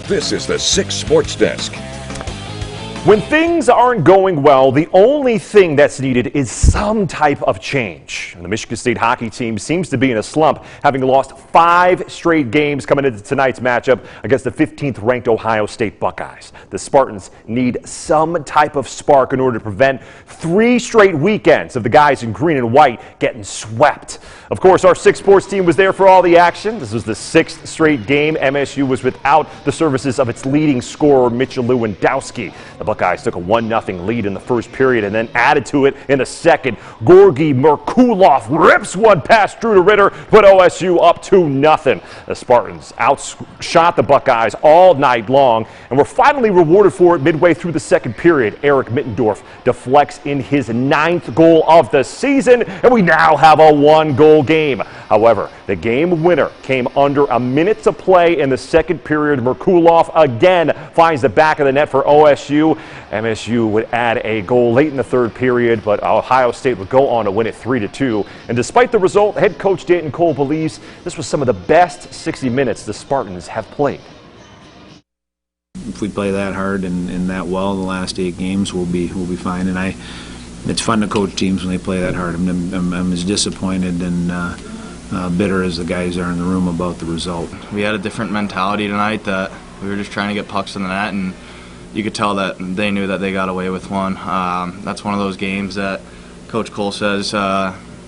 This is the 6 Sports Desk. When things aren't going well, the only thing that's needed is some type of change. And the Michigan State hockey team seems to be in a slump, having lost 5 straight games coming into tonight's matchup against the 15th ranked Ohio State Buckeyes. The Spartans need some type of spark in order to prevent 3 straight weekends of the guys in green and white getting swept. Of course, our 6 Sports team was there for all the action. This was the 6th straight game MSU was without the services of its leading scorer, Mitchell Lewandowski. The Buckeyes took a 1-0 lead in the first period and then added to it in the second. Georgi Merkulov rips one past Drew DeRitter, put OSU up 2-0. The Spartans outshot the Buckeyes all night long and were finally rewarded for it midway through the second period. Eric Mittendorf deflects in his 9th goal of the season, and we now have a 1-goal game. However, the game winner came under a minute to play in the second period. Merkulov again finds the back of the net for OSU. MSU would add a goal late in the third period, but Ohio State would go on to win it 3-2. And despite the result, head coach Dayton Cole believes this was some of the best 60 minutes the Spartans have played. If we play that hard and that well in the last 8 games, we'll be fine. And it's fun to coach teams when they play that hard. I'm as disappointed and bitter as the guys are in the room about the result. We had a different mentality tonight, that we were just trying to get pucks in the net, and you could tell that they knew that they got away with one. That's one of those games that Coach Cole says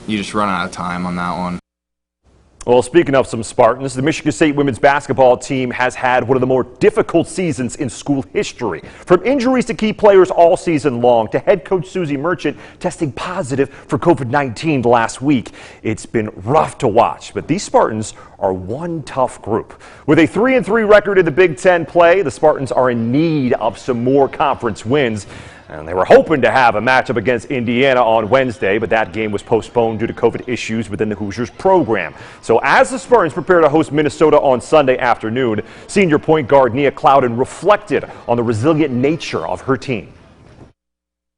you just run out of time on that one. Well, speaking of some Spartans, the Michigan State women's basketball team has had one of the more difficult seasons in school history. From injuries to key players all season long to head coach Susie Merchant testing positive for COVID-19 last week. It's been rough to watch, but these Spartans are one tough group. With a 3-3 record in the Big Ten play, the Spartans are in need of some more conference wins. And they were hoping to have a matchup against Indiana on Wednesday, but that game was postponed due to COVID issues within the Hoosiers program. So as the Spartans prepare to host Minnesota on Sunday afternoon, senior point guard Nia Clouden reflected on the resilient nature of her team.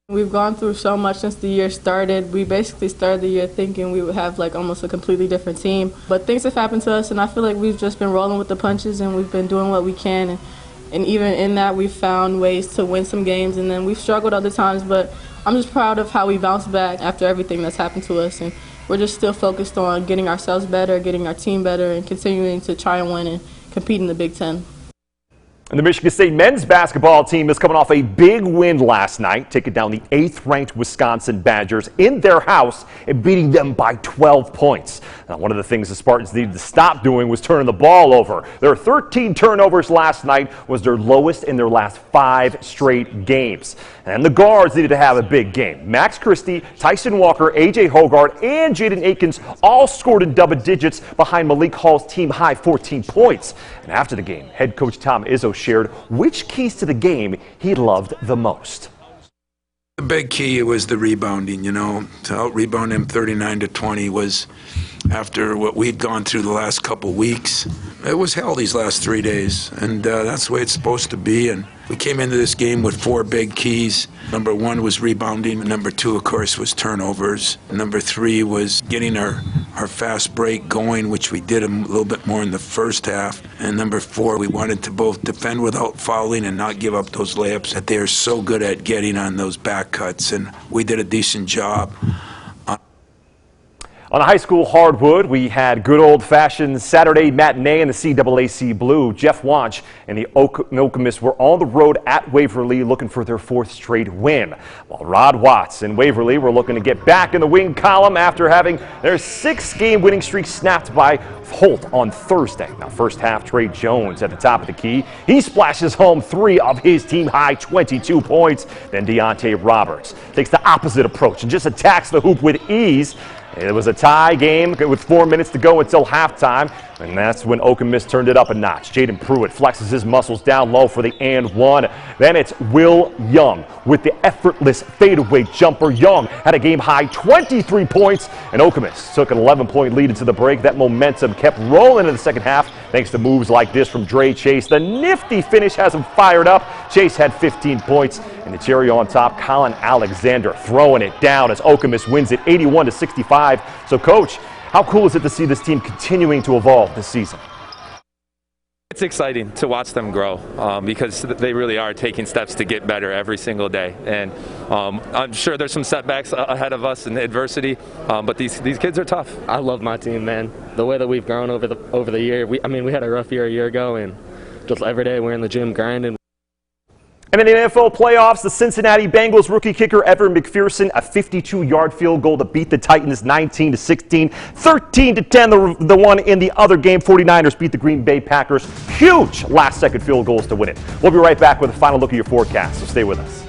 We've gone through so much since the year started. We basically started the year thinking we would have like almost a completely different team. But things have happened to us, and I feel like we've just been rolling with the punches, and we've been doing what we can. And even in that, we've found ways to win some games, and then we've struggled other times. But I'm just proud of how we bounced back after everything that's happened to us. And we're just still focused on getting ourselves better, getting our team better, and continuing to try and win and compete in the Big Ten. And the Michigan State men's basketball team is coming off a big win last night, taking down the 8th-ranked Wisconsin Badgers in their house and beating them by 12 points. Now, one of the things the Spartans needed to stop doing was turning the ball over. Their 13 turnovers last night was their lowest in their last 5 straight games. And the guards needed to have a big game. Max Christie, Tyson Walker, A.J. Hoggard, and Jaden Akins all scored in double digits behind Malik Hall's team-high 14 points. And after the game, head coach Tom Izzo shared which keys to the game he loved the most. The big key was the rebounding, to out-rebound him 39-20 was, after what we'd gone through the last couple weeks, it was hell these last 3 days, and that's the way it's supposed to be. And we came into this game with 4 big keys. Number 1 was rebounding. Number 2, of course, was turnovers. Number 3 was getting our fast break going, which we did a little bit more in the first half. And number 4, we wanted to both defend without fouling and not give up those layups that they are so good at getting on those back cuts, and we did a decent job. On the high school hardwood, we had good old-fashioned Saturday matinee in the CAAC Blue. Jeff Wanch and the Okemos were on the road at Waverly looking for their 4th straight win. While Rod Watts and Waverly were looking to get back in the win column after having their 6-game winning streak snapped by Holt on Thursday. Now, first half, Trey Jones at the top of the key. He splashes home 3 of his team-high 22 points. Then Deontay Roberts takes the opposite approach and just attacks the hoop with ease. It was a tie game with 4 minutes to go until halftime, and that's when Okemos turned it up a notch. Jaden Pruitt flexes his muscles down low for the and one. Then it's Will Young with the effortless fadeaway jumper. Young had a game-high 23 points, and Okemos took an 11-point lead into the break. That momentum kept rolling in the second half thanks to moves like this from Dre Chase. The nifty finish has him fired up. Chase had 15 points, and the cherry on top, Colin Alexander throwing it down as Okemos wins it 81-65. So, Coach, how cool is it to see this team continuing to evolve this season? It's exciting to watch them grow because they really are taking steps to get better every single day. And I'm sure there's some setbacks ahead of us and adversity, but these kids are tough. I love my team, man. The way that we've grown over the year. We had a rough year a year ago, and just every day we're in the gym grinding. And in the NFL playoffs, the Cincinnati Bengals rookie kicker Evan McPherson, a 52-yard field goal to beat the Titans 19-16, 13-10 the one in the other game. 49ers beat the Green Bay Packers. Huge last-second field goals to win it. We'll be right back with a final look at your forecast, so stay with us.